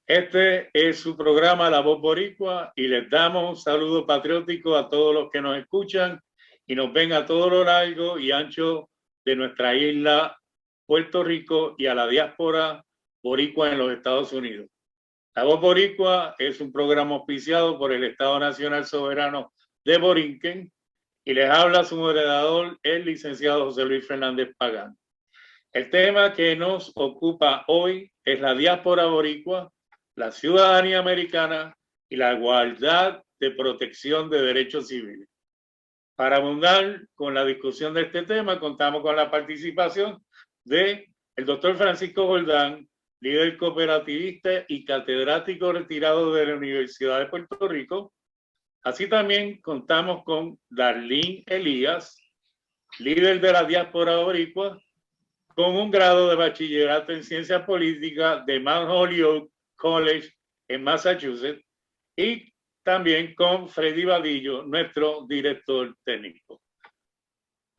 Este es su programa La Voz Boricua y les damos un saludo patriótico a todos los que nos escuchan y nos ven a todo lo largo y ancho de nuestra isla Puerto Rico y a la diáspora boricua en los Estados Unidos. La Voz Boricua es un programa auspiciado por el Estado Nacional Soberano de Borinquen y les habla su moderador, el licenciado José Luis Fernández Pagán. El tema que nos ocupa hoy es la diáspora boricua, la ciudadanía americana y la igualdad de protección de derechos civiles. Para abundar con la discusión de este tema, contamos con la participación de el doctor Francisco Jordán, líder cooperativista y catedrático retirado de la Universidad de Puerto Rico. Así también contamos con Darlene Elías, líder de la diáspora boricua, con un grado de bachillerato en ciencias políticas de Mount Holyoke College en Massachusetts, y también con Freddy Vadillo, nuestro director técnico.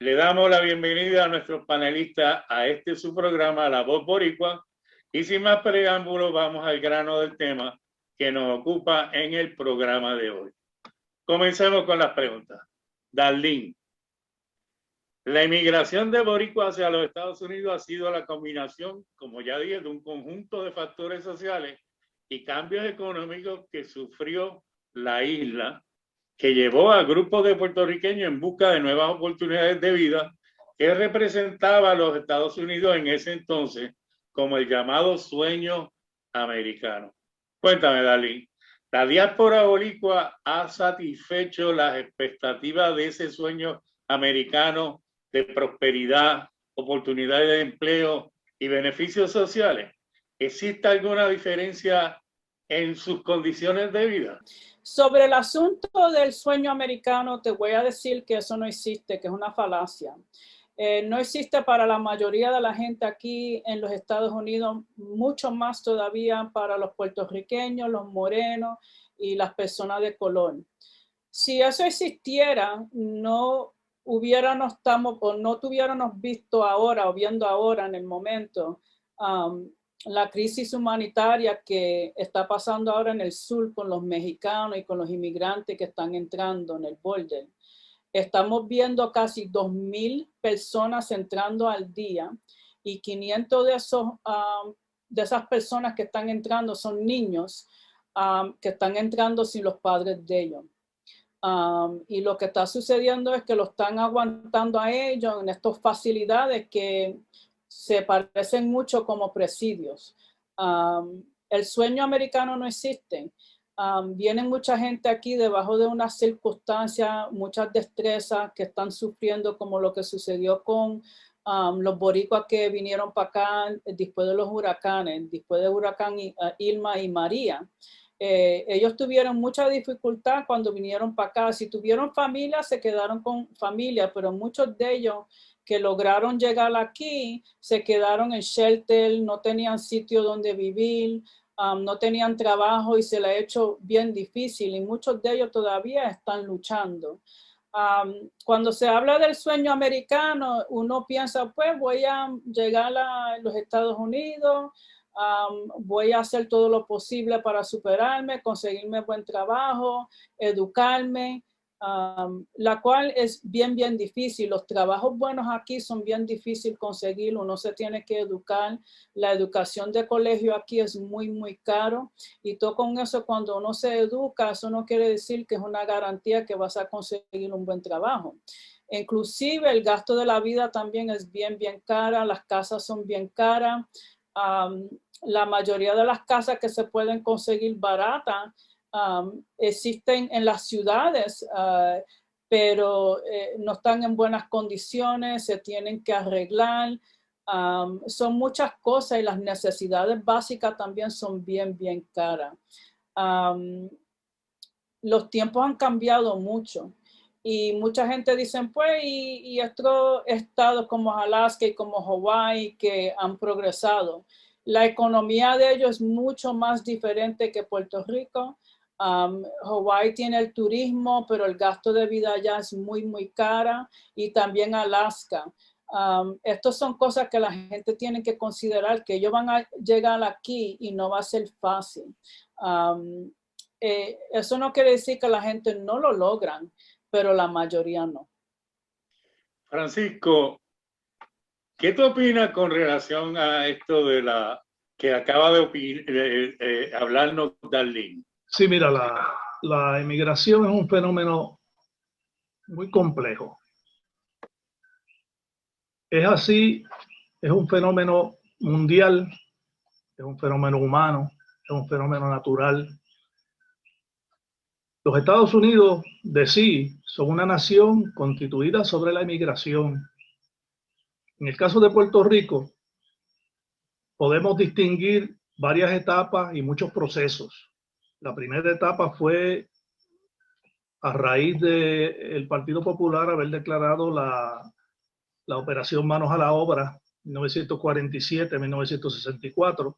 Le damos la bienvenida a nuestros panelistas a este su programa, La Voz Boricua, y sin más preámbulos vamos al grano del tema que nos ocupa en el programa de hoy. Comencemos con las preguntas. Darlene, la inmigración de boricua hacia los Estados Unidos ha sido la combinación, como ya dije, de un conjunto de factores sociales y cambios económicos que sufrió la isla, que llevó a grupos de puertorriqueños en busca de nuevas oportunidades de vida, que representaba a los Estados Unidos en ese entonces como el llamado sueño americano. Cuéntame, Dalí, ¿la diáspora boricua ha satisfecho las expectativas de ese sueño americano de prosperidad, oportunidades de empleo y beneficios sociales? ¿Existe alguna diferencia en sus condiciones de vida? Sobre el asunto del sueño americano, te voy a decir que eso no existe, que es una falacia. No existe para la mayoría de la gente aquí en los Estados Unidos, mucho más todavía para los puertorriqueños, los morenos y las personas de color. Si eso existiera, no tuviéramos visto ahora o viendo ahora en el momento la crisis humanitaria que está pasando ahora en el sur con los mexicanos y con los inmigrantes que están entrando en el borde. Estamos viendo casi 2,000 personas entrando al día y 500 de esas personas que están entrando son niños que están entrando sin los padres de ellos. Y lo que está sucediendo es que lo están aguantando a ellos en estas facilidades que se parecen mucho como presidios. El sueño americano no existe. Vienen mucha gente aquí debajo de unas circunstancias, muchas destrezas que están sufriendo, como lo que sucedió con los boricuas que vinieron para acá después de los huracanes, después de huracán Irma y María. Ellos tuvieron mucha dificultad cuando vinieron para acá. Si tuvieron familia, se quedaron con familia, pero muchos de ellos que lograron llegar aquí se quedaron en shelter, no tenían sitio donde vivir, no tenían trabajo y se les ha hecho bien difícil, y muchos de ellos todavía están luchando. Cuando se habla del sueño americano, uno piensa, pues voy a llegar a los Estados Unidos, voy a hacer todo lo posible para superarme, conseguirme buen trabajo, educarme, la cual es bien difícil. Los trabajos buenos aquí son bien difícil conseguir, uno se tiene que educar. La educación de colegio aquí es muy caro, y todo con eso, cuando uno se educa, eso no quiere decir que es una garantía que vas a conseguir un buen trabajo. Inclusive el gasto de la vida también es bien cara, las casas son bien caras. La mayoría de las casas que se pueden conseguir baratas existen en las ciudades, pero no están en buenas condiciones, se tienen que arreglar. Son muchas cosas, y las necesidades básicas también son bien caras. Los tiempos han cambiado mucho, y mucha gente dice, pues, y estos estados como Alaska y como Hawái que han progresado. La economía de ellos es mucho más diferente que Puerto Rico. Hawái tiene el turismo, pero el gasto de vida allá es muy cara, y también Alaska. Estas son cosas que la gente tiene que considerar, que ellos van a llegar aquí y no va a ser fácil. Eso no quiere decir que la gente no lo logran, pero la mayoría no. Francisco, ¿qué tú opinas con relación a esto de la que acaba de hablarnos Darlene? Sí, mira, la inmigración es un fenómeno muy complejo. Es así, es un fenómeno mundial, es un fenómeno humano, es un fenómeno natural. Los Estados Unidos de sí son una nación constituida sobre la inmigración. En el caso de Puerto Rico, podemos distinguir varias etapas y muchos procesos. La primera etapa fue a raíz del Partido Popular haber declarado la Operación Manos a la Obra, 1947-1964,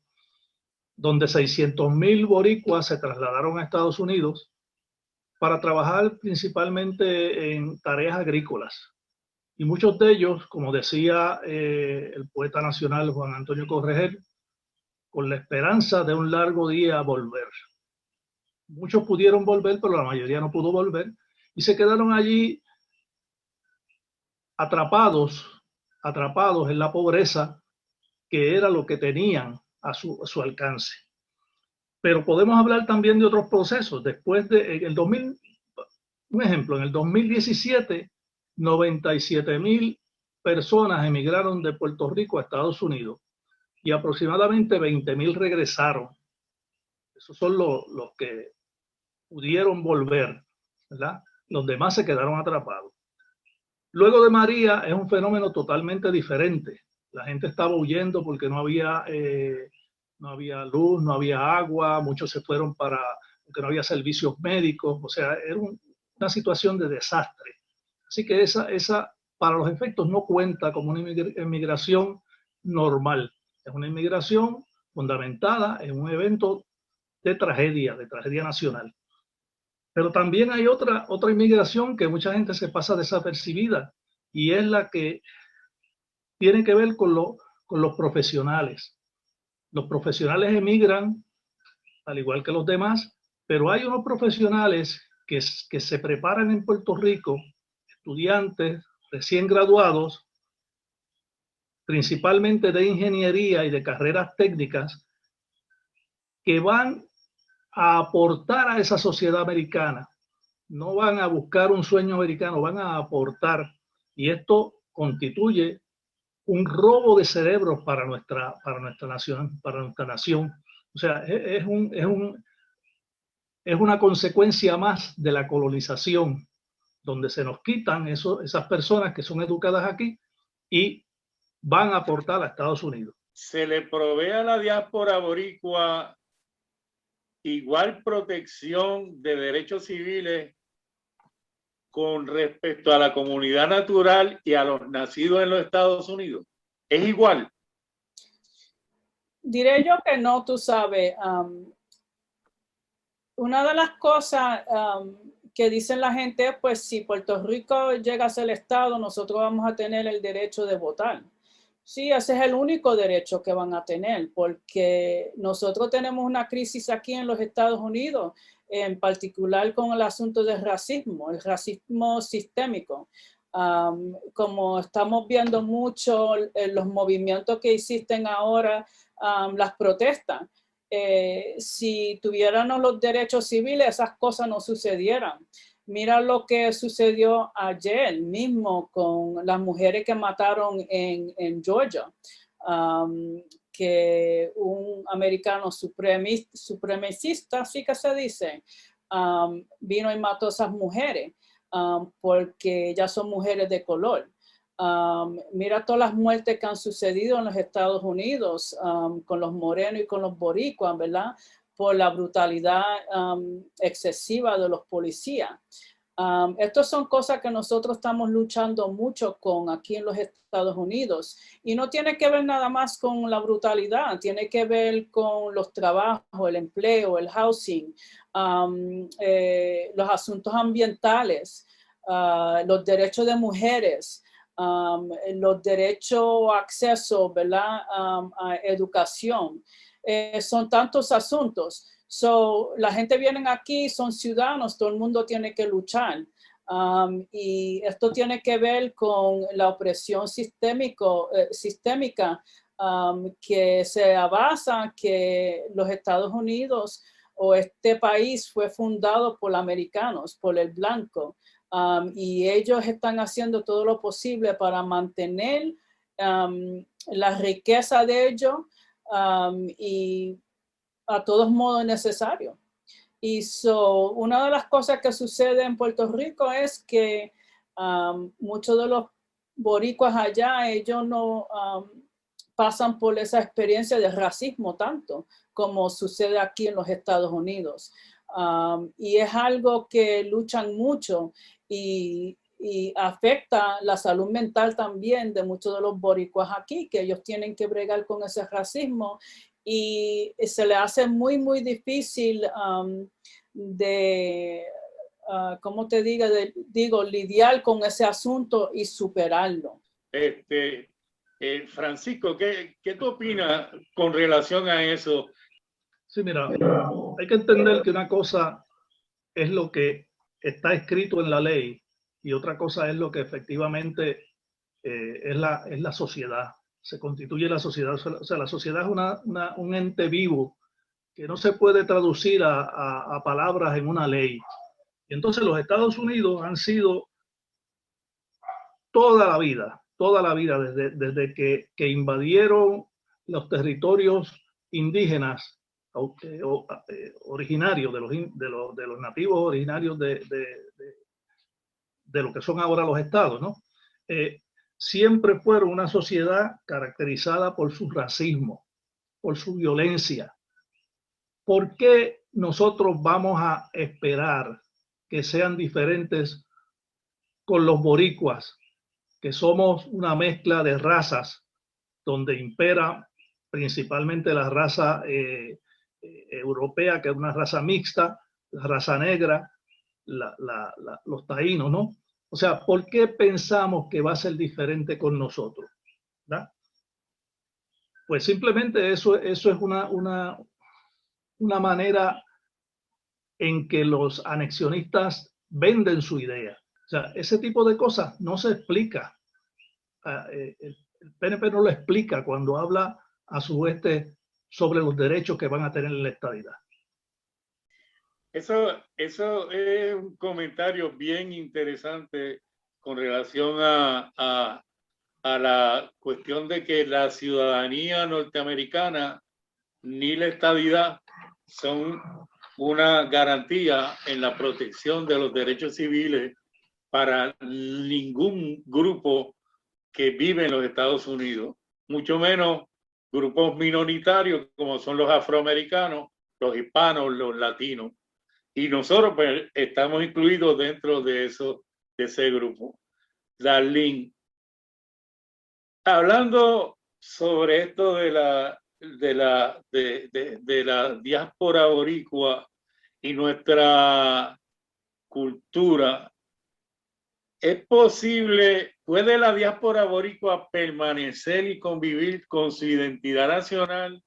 donde 600,000 boricuas se trasladaron a Estados Unidos para trabajar principalmente en tareas agrícolas. Y muchos de ellos, como decía el poeta nacional Juan Antonio Correger, con la esperanza de un largo día volver. Muchos pudieron volver, pero la mayoría no pudo volver, y se quedaron allí atrapados en la pobreza, que era lo que tenían a su alcance. Pero podemos hablar también de otros procesos. Después de en el 2000, un ejemplo, en el 2017, 97,000 personas emigraron de Puerto Rico a Estados Unidos y aproximadamente 20,000 regresaron. Esos son los que pudieron volver, ¿verdad? Los demás se quedaron atrapados. Luego de María es un fenómeno totalmente diferente. La gente estaba huyendo porque no había luz, no había agua, muchos se fueron porque no había servicios médicos, o sea, era una situación de desastre. Así que esa para los efectos no cuenta como una inmigración normal. Es una inmigración fundamentada en un evento de tragedia nacional. Pero también hay otra inmigración que mucha gente se pasa desapercibida, y es la que tiene que ver con los profesionales. Los profesionales emigran, al igual que los demás, pero hay unos profesionales que se preparan en Puerto Rico, estudiantes recién graduados, principalmente de ingeniería y de carreras técnicas, que van a aportar a esa sociedad americana. No van a buscar un sueño americano, van a aportar, y esto constituye un robo de cerebros para nuestra nación. O sea, es una consecuencia más de la colonización, donde se nos quitan esas personas que son educadas aquí y van a aportar a Estados Unidos. ¿Se le provee a la diáspora boricua igual protección de derechos civiles con respecto a la comunidad natural y a los nacidos en los Estados Unidos? ¿Es igual? Diré yo que no, tú sabes. Una de las cosas que dicen la gente es, pues, si Puerto Rico llega a ser el Estado, nosotros vamos a tener el derecho de votar. Sí, ese es el único derecho que van a tener, porque nosotros tenemos una crisis aquí en los Estados Unidos, en particular con el asunto del racismo, el racismo sistémico. Como estamos viendo mucho los movimientos que existen ahora, las protestas. Si tuviéramos los derechos civiles, esas cosas no sucedieran. Mira lo que sucedió ayer mismo con las mujeres que mataron en Georgia, que un americano supremacista, así que se dice, vino y mató a esas mujeres porque ellas son mujeres de color. Mira todas las muertes que han sucedido en los Estados Unidos con los morenos y con los boricuas, ¿verdad? Por la brutalidad excesiva de los policías. Estas son cosas que nosotros estamos luchando mucho con aquí en los Estados Unidos, y no tiene que ver nada más con la brutalidad, tiene que ver con los trabajos, el empleo, el housing, los asuntos ambientales, los derechos de mujeres, los derechos a acceso, ¿verdad? A educación. Son tantos asuntos. So, la gente viene aquí, son ciudadanos, todo el mundo tiene que luchar. Y esto tiene que ver con la opresión sistémica que se basa que los Estados Unidos o este país fue fundado por americanos, por el blanco. Y ellos están haciendo todo lo posible para mantener la riqueza de ellos y a todos modos necesario. Y una de las cosas que sucede en Puerto Rico es que muchos de los boricuas allá, ellos no pasan por esa experiencia de racismo tanto como sucede aquí en los Estados Unidos. Y es algo que luchan mucho y afecta la salud mental también de muchos de los boricuas aquí, que ellos tienen que bregar con ese racismo y se le hace muy, muy difícil ¿cómo te digo, lidiar con ese asunto y superarlo. Francisco, ¿qué tú opinas con relación a eso? Sí, mira, hay que entender que una cosa es lo que está escrito en la ley y otra cosa es lo que efectivamente es la sociedad. Se constituye la sociedad. O sea, la sociedad es un ente vivo que no se puede traducir a palabras en una ley. Y entonces los Estados Unidos han sido toda la vida, desde que invadieron los territorios indígenas originarios de los nativos originarios de lo que son ahora los estados, ¿no? Siempre fueron una sociedad caracterizada por su racismo, por su violencia. ¿Por qué nosotros vamos a esperar que sean diferentes con los boricuas, que somos una mezcla de razas donde impera principalmente la raza europea, que es una raza mixta, la raza negra, los taínos, ¿no? O sea, ¿por qué pensamos que va a ser diferente con nosotros? ¿Verdad? Pues simplemente eso es una manera en que los anexionistas venden su idea. O sea, ese tipo de cosas no se explica. El PNP no lo explica cuando habla a su vez sobre los derechos que van a tener en la estadidad. Eso es un comentario bien interesante con relación a la cuestión de que la ciudadanía norteamericana ni la estadidad son una garantía en la protección de los derechos civiles para ningún grupo que vive en los Estados Unidos, mucho menos grupos minoritarios como son los afroamericanos, los hispanos, los latinos. Y nosotros pues, estamos incluidos dentro de ese grupo. Darlene, hablando sobre esto de la diáspora boricua y nuestra cultura, ¿es posible, puede la diáspora boricua permanecer y convivir con su identidad nacional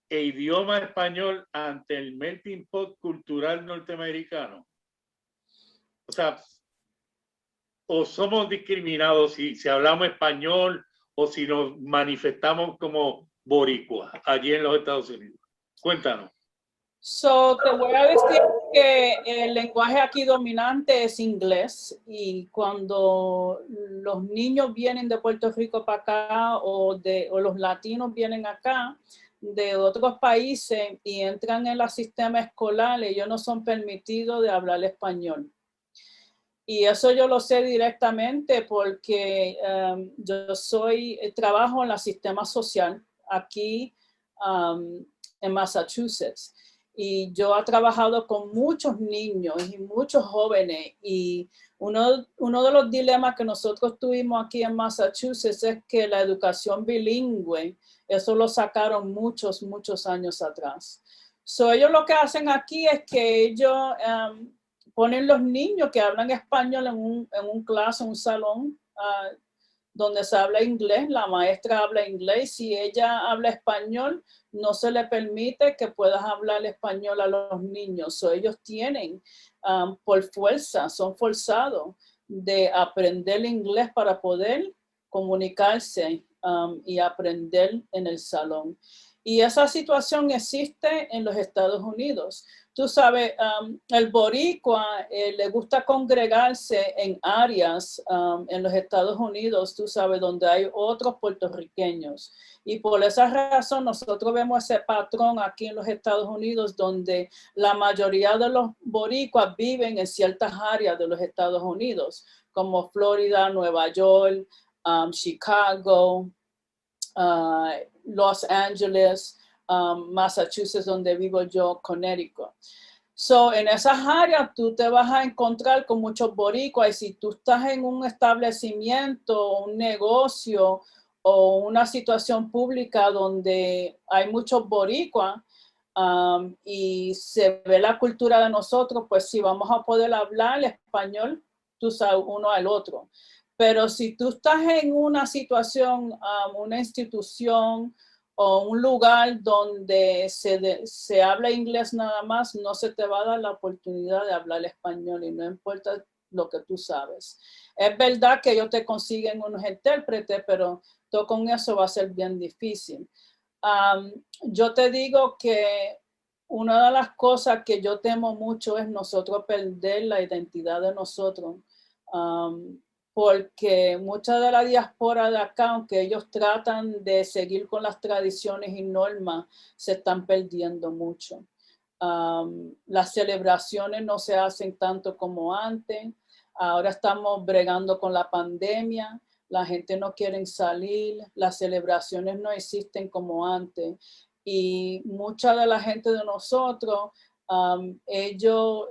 e idioma español ante el melting pot cultural norteamericano? O sea, o somos discriminados si hablamos español o si nos manifestamos como boricuas allí en los Estados Unidos. Cuéntanos. Te voy a decir que el lenguaje aquí dominante es inglés y cuando los niños vienen de Puerto Rico para acá o los latinos vienen acá de otros países y entran en el sistema escolar, ellos no son permitidos de hablar español. Y eso yo lo sé directamente porque yo trabajo en el sistema social aquí en Massachusetts. Y yo he trabajado con muchos niños y muchos jóvenes. Y uno de los dilemas que nosotros tuvimos aquí en Massachusetts es que la educación bilingüe, eso lo sacaron muchos años atrás. Ellos lo que hacen aquí es que ellos... ponen los niños que hablan español en un clase, un salón, donde se habla inglés, la maestra habla inglés. Si ella habla español, no se le permite que puedas hablar español a los niños. Ellos tienen, por fuerza, son forzados de aprender inglés para poder comunicarse y aprender en el salón. Y esa situación existe en los Estados Unidos. Tú sabes, el boricua le gusta congregarse en áreas en los Estados Unidos, tú sabes, donde hay otros puertorriqueños. Y por esa razón nosotros vemos ese patrón aquí en los Estados Unidos, donde la mayoría de los boricuas viven en ciertas áreas de los Estados Unidos, como Florida, Nueva York, Chicago, Los Ángeles, Massachusetts, donde vivo yo, Connecticut. En esas áreas tú te vas a encontrar con muchos boricuas, y si tú estás en un establecimiento, un negocio o una situación pública donde hay muchos boricuas y se ve la cultura de nosotros, pues sí vamos a poder hablar español, tú sabes, uno al otro. Pero si tú estás en una situación, una institución o un lugar donde se habla inglés nada más, no se te va a dar la oportunidad de hablar español, y no importa lo que tú sabes. Es verdad que ellos te consiguen unos intérpretes, pero todo con eso va a ser bien difícil. Yo te digo que una de las cosas que yo temo mucho es nosotros perder la identidad de nosotros. Porque mucha de la diáspora de acá, aunque ellos tratan de seguir con las tradiciones y normas, se están perdiendo mucho. Las celebraciones no se hacen tanto como antes. Ahora estamos bregando con la pandemia. La gente no quiere salir. Las celebraciones no existen como antes. Y mucha de la gente de nosotros, ellos,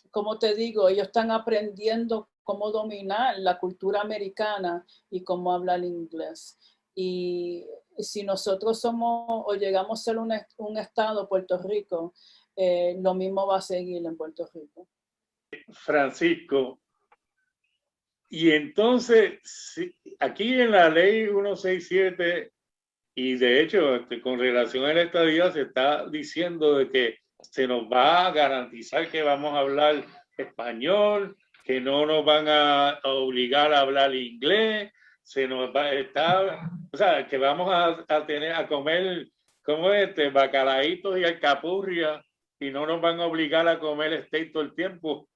como te digo, ellos están aprendiendo cómo dominar la cultura americana y cómo hablar inglés. Y si nosotros somos o llegamos a ser un estado, Puerto Rico, lo mismo va a seguir en Puerto Rico. Francisco, y entonces, aquí en la ley 167, y de hecho, con relación a la estadía, se está diciendo de que se nos va a garantizar que vamos a hablar español, que no nos van a obligar a hablar inglés, se nos va a estar, o sea, que vamos a tener a comer como bacalaitos y alcapurria, y no nos van a obligar a comer steak todo el tiempo.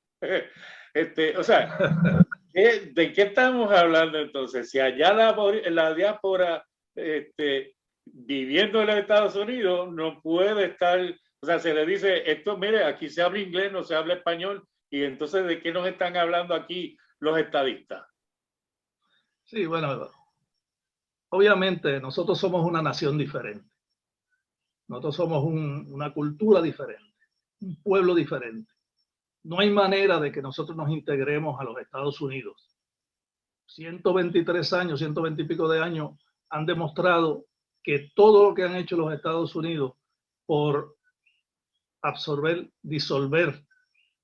O sea, ¿de qué estamos hablando entonces? Si allá la diáspora viviendo en los Estados Unidos no puede estar, o sea, se le dice esto, mire, aquí se habla inglés, no se habla español, y entonces ¿de qué nos están hablando aquí los estadistas? Sí, bueno, obviamente nosotros somos una nación diferente. Nosotros somos una cultura diferente, un pueblo diferente. No hay manera de que nosotros nos integremos a los Estados Unidos. 123 años, 120 y pico de años han demostrado que todo lo que han hecho los Estados Unidos por absorber, disolver,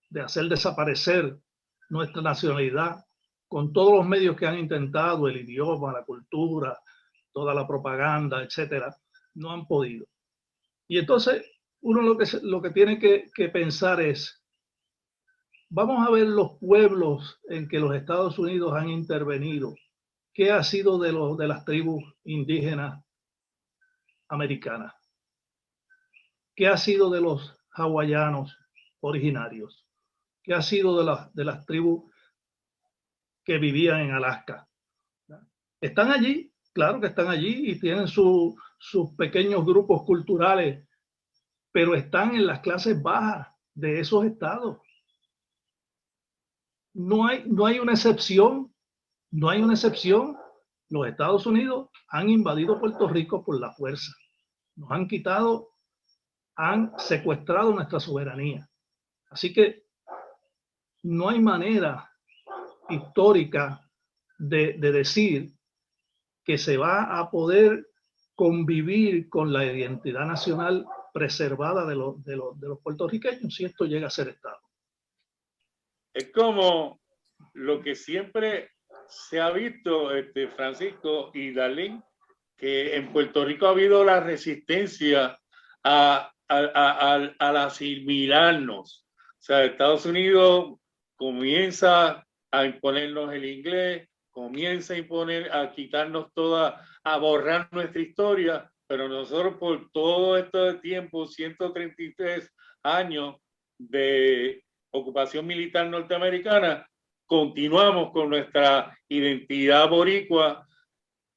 de hacer desaparecer nuestra nacionalidad, con todos los medios que han intentado, el idioma, la cultura, toda la propaganda, etcétera, no han podido. Y entonces uno lo que tiene que pensar es, vamos a ver los pueblos en que los Estados Unidos han intervenido. ¿Qué ha sido de las tribus indígenas americanas? ¿Qué ha sido de los hawaianos originarios? ¿Qué ha sido de las tribus que vivían en Alaska? Están allí, claro que están allí y tienen sus pequeños grupos culturales, pero están en las clases bajas de esos estados. No hay una excepción, no hay una excepción. Los Estados Unidos han invadido Puerto Rico por la fuerza. Nos han quitado, han secuestrado nuestra soberanía. Así que no hay manera histórica de decir que se va a poder convivir con la identidad nacional preservada de los puertorriqueños si esto llega a ser Estado. Es como lo que siempre se ha visto, Francisco y Darlene, que en Puerto Rico ha habido la resistencia al asimilarnos. O sea, Estados Unidos comienza a imponernos el inglés, comienza a quitarnos toda, a borrar nuestra historia, pero nosotros por todo este tiempo, 133 años de ocupación militar norteamericana, continuamos con nuestra identidad boricua,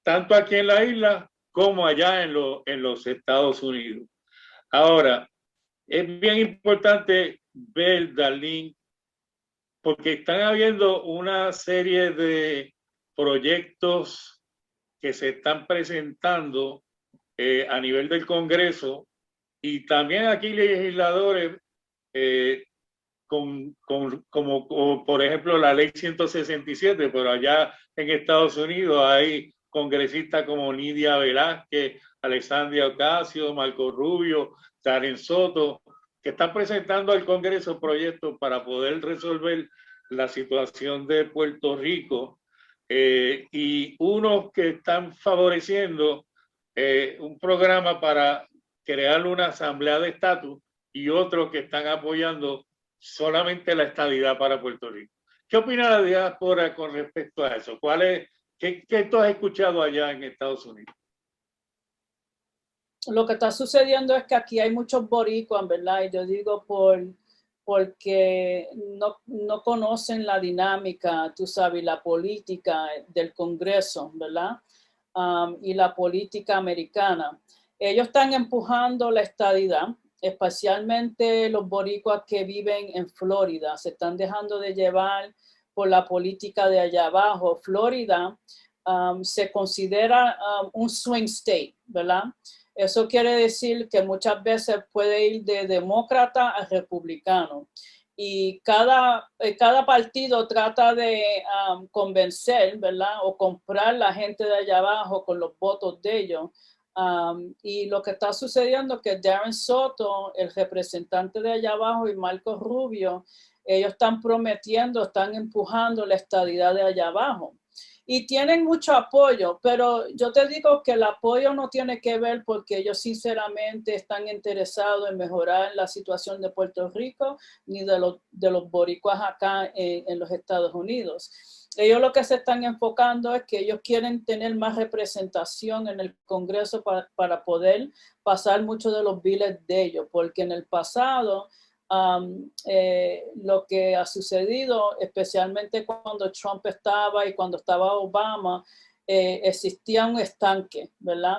tanto aquí en la isla como allá en los Estados Unidos. Ahora, es bien importante ver, Darlene, porque están habiendo una serie de proyectos que se están presentando a nivel del Congreso y también aquí legisladores como por ejemplo la ley 167, pero allá en Estados Unidos hay congresistas como Nidia Velázquez, Alexandria Ocasio, Marco Rubio, Darren Soto, que están presentando al Congreso proyectos para poder resolver la situación de Puerto Rico, y unos que están favoreciendo un programa para crear una asamblea de estatus y otros que están apoyando solamente la estadidad para Puerto Rico. ¿Qué opina la diáspora con respecto a eso? ¿Qué tú has escuchado allá en Estados Unidos? Lo que está sucediendo es que aquí hay muchos boricuas, ¿verdad? Y yo digo porque no conocen la dinámica, tú sabes, la política del Congreso, ¿verdad? Y la política americana. Ellos están empujando la estadidad, especialmente los boricuas que viven en Florida. Se están dejando de llevar por la política de allá abajo. Florida se considera un swing state, ¿verdad? Eso quiere decir que muchas veces puede ir de demócrata a republicano. Y cada partido trata de convencer, ¿verdad? O comprar la gente de allá abajo con los votos de ellos. Y lo que está sucediendo es que Darren Soto, el representante de allá abajo, y Marco Rubio, ellos están prometiendo, están empujando la estadidad de allá abajo. Y tienen mucho apoyo, pero yo te digo que el apoyo no tiene que ver porque ellos sinceramente están interesados en mejorar la situación de Puerto Rico ni de los boricuas acá en los Estados Unidos. Ellos lo que se están enfocando es que ellos quieren tener más representación en el Congreso para poder pasar muchos de los biles de ellos, porque en el pasado lo que ha sucedido, especialmente cuando Trump estaba y cuando estaba Obama, existía un estanque, ¿verdad?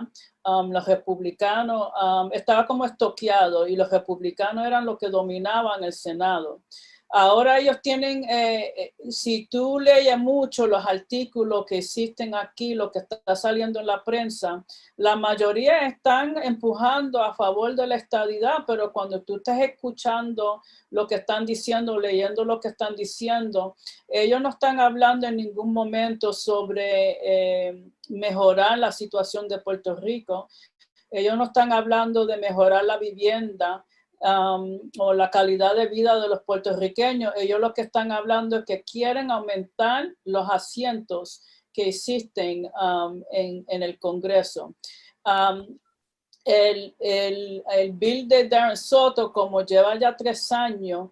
Los republicanos estaba como estoqueado y los republicanos eran los que dominaban el Senado. Ahora ellos tienen, si tú lees mucho los artículos que existen aquí, lo que está saliendo en la prensa, la mayoría están empujando a favor de la estadidad, pero cuando tú estás escuchando lo que están diciendo, leyendo lo que están diciendo, ellos no están hablando en ningún momento sobre mejorar la situación de Puerto Rico. Ellos no están hablando de mejorar la vivienda o la calidad de vida de los puertorriqueños. Ellos lo que están hablando es que quieren aumentar los asientos que existen en el Congreso. El bill de Darren Soto, como lleva ya 3 años,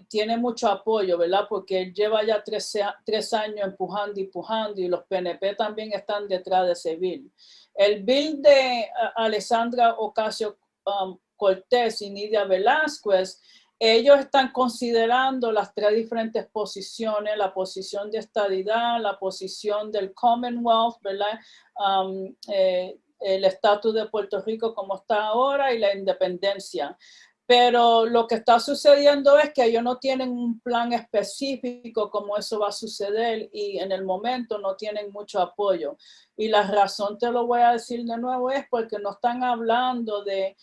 tiene mucho apoyo, ¿verdad? Porque él lleva ya 3 años empujando y los PNP también están detrás de ese bill. El bill de Alexandria Ocasio Cortés y Nidia Velázquez, ellos están considerando las 3 diferentes posiciones, la posición de estadidad, la posición del Commonwealth, ¿verdad? El estatus de Puerto Rico como está ahora y la independencia. Pero lo que está sucediendo es que ellos no tienen un plan específico cómo eso va a suceder y en el momento no tienen mucho apoyo. Y la razón, te lo voy a decir de nuevo, es porque no están hablando de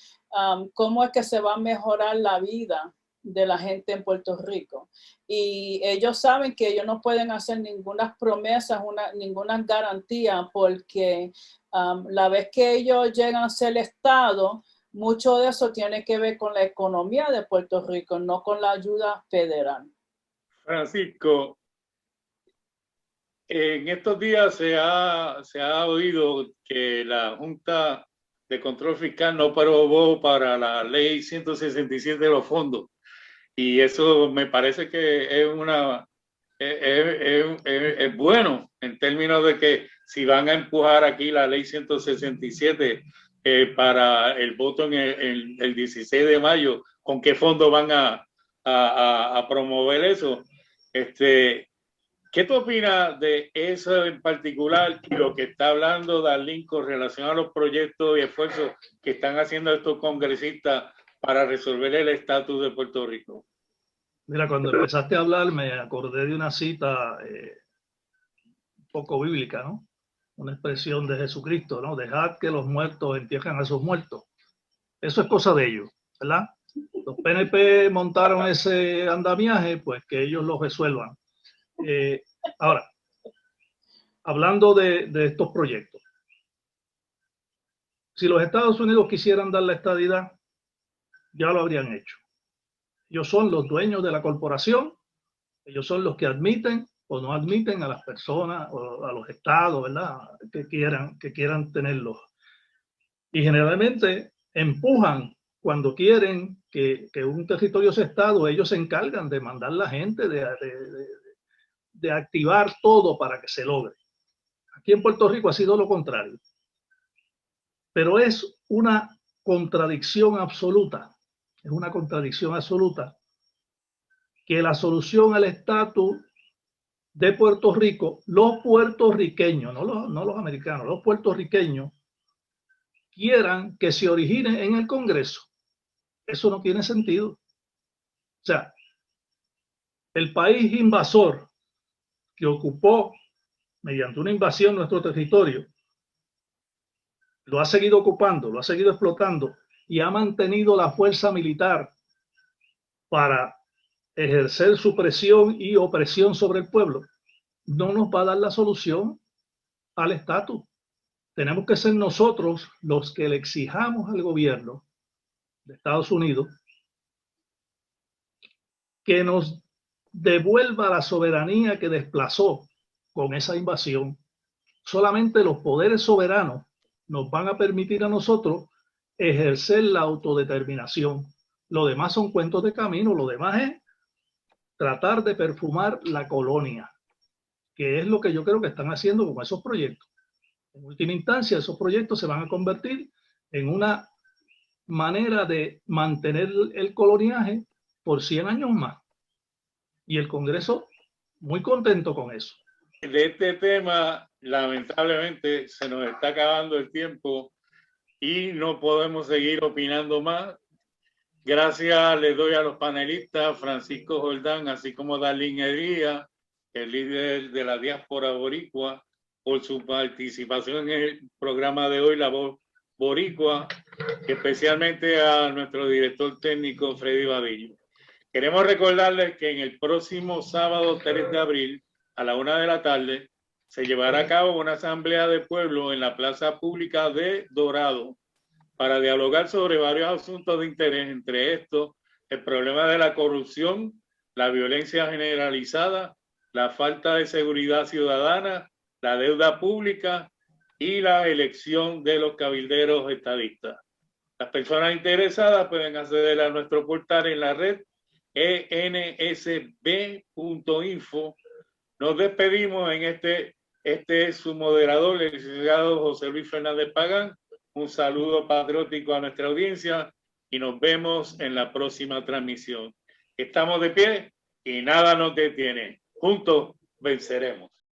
cómo es que se va a mejorar la vida de la gente en Puerto Rico. Y ellos saben que ellos no pueden hacer ninguna promesa, ninguna garantía, porque la vez que ellos llegan a ser Estado, mucho de eso tiene que ver con la economía de Puerto Rico, no con la ayuda federal. Francisco, en estos días se ha oído que la Junta de Control Fiscal no aprobó para la ley 167 de los fondos. Y eso me parece que es bueno en términos de que si van a empujar aquí la ley 167 para el voto en el 16 de mayo, ¿con qué fondo van a promover eso? ¿Qué tú opinas de eso en particular y lo que está hablando Darlene con relación a los proyectos y esfuerzos que están haciendo estos congresistas para resolver el estatus de Puerto Rico? Mira, cuando empezaste a hablar me acordé de una cita un poco bíblica, ¿no? Una expresión de Jesucristo, ¿no? Dejad que los muertos entierren a sus muertos. Eso es cosa de ellos, ¿verdad? Los PNP montaron ese andamiaje, pues que ellos lo resuelvan. Ahora, hablando de estos proyectos, si los Estados Unidos quisieran dar la estadidad, ya lo habrían hecho. Ellos son los dueños de la corporación, ellos son los que admiten o no admiten a las personas o a los estados, ¿verdad? Que quieran tenerlos. Y generalmente empujan cuando quieren que un territorio sea estado, ellos se encargan de mandar la gente, de activar todo para que se logre. Aquí en Puerto Rico ha sido lo contrario. Pero es una contradicción absoluta. Es una contradicción absoluta que la solución al estatus de Puerto Rico, los puertorriqueños, no los americanos, los puertorriqueños, quieran que se origine en el Congreso. Eso no tiene sentido. O sea, el país invasor que ocupó mediante una invasión nuestro territorio, lo ha seguido ocupando, lo ha seguido explotando y ha mantenido la fuerza militar para ejercer su presión y opresión sobre el pueblo, no nos va a dar la solución al estatus. Tenemos que ser nosotros los que le exijamos al gobierno de Estados Unidos que nos devuelva la soberanía que desplazó con esa invasión. Solamente los poderes soberanos nos van a permitir a nosotros ejercer la autodeterminación. Lo demás son cuentos de camino, lo demás es tratar de perfumar la colonia, que es lo que yo creo que están haciendo con esos proyectos. En última instancia, esos proyectos se van a convertir en una manera de mantener el coloniaje por 100 años más. Y el Congreso muy contento con eso. De este tema, lamentablemente, se nos está acabando el tiempo y no podemos seguir opinando más. Gracias les doy a los panelistas, Francisco Jordán, así como Darlene Herría, el líder de la diáspora boricua, por su participación en el programa de hoy, La Voz Boricua, especialmente a nuestro director técnico, Freddy Badillo. Queremos recordarles que en el próximo sábado 3 de abril, a la 1 de la tarde, se llevará a cabo una asamblea de pueblo en la plaza pública de Dorado para dialogar sobre varios asuntos de interés, entre estos el problema de la corrupción, la violencia generalizada, la falta de seguridad ciudadana, la deuda pública y la elección de los cabilderos estadistas. Las personas interesadas pueden acceder a nuestro portal en la red ensb.info. Nos despedimos en este es su moderador, el licenciado José Luis Fernández Pagán. Un saludo patriótico a nuestra audiencia y nos vemos en la próxima transmisión. Estamos de pie y nada nos detiene. Juntos venceremos.